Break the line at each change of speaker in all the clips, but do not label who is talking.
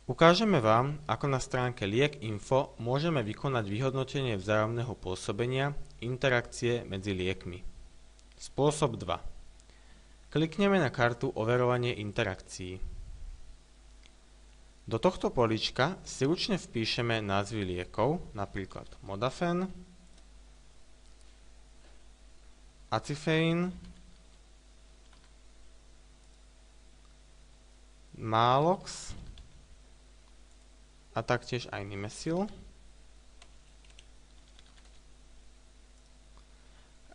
Ukážeme vám, ako na stránke liek.info môžeme vykonať vyhodnotenie vzájomného pôsobenia interakcie medzi liekmi. Spôsob 2. Klikneme na kartu Overovanie interakcií. Do tohto políčka si ručne vpíšeme názvy liekov, napríklad Modafen, Acifein, Maalox a taktiež aj Nimesil.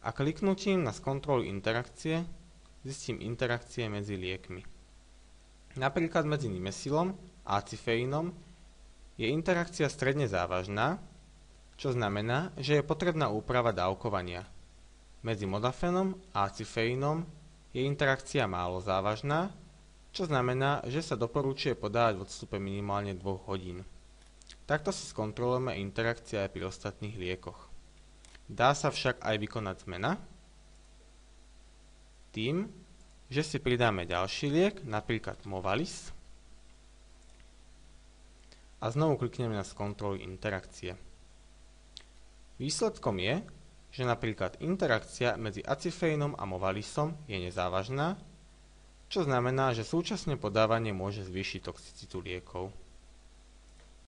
A kliknutím na kontrolu interakcie zistím interakcie medzi liekmi. Napríklad medzi Nimesilom a Acifeinom je interakcia stredne závažná, čo znamená, že je potrebná úprava dávkovania. Medzi Modafenom a Acifeinom je interakcia málo závažná, čo znamená, že sa doporučuje podávať v odstupe minimálne 2 hodín. Takto si skontrolujeme interakcie aj pri ostatných liekoch. Dá sa však aj vykonať zmena tým, že si pridáme ďalší liek, napríklad Movalis, a znovu klikneme na kontrolu interakcie. Výsledkom je, že napríklad interakcia medzi Acifeinom a Movalisom je nezávažná, čo znamená, že súčasné podávanie môže zvýšiť toxicitu liekov.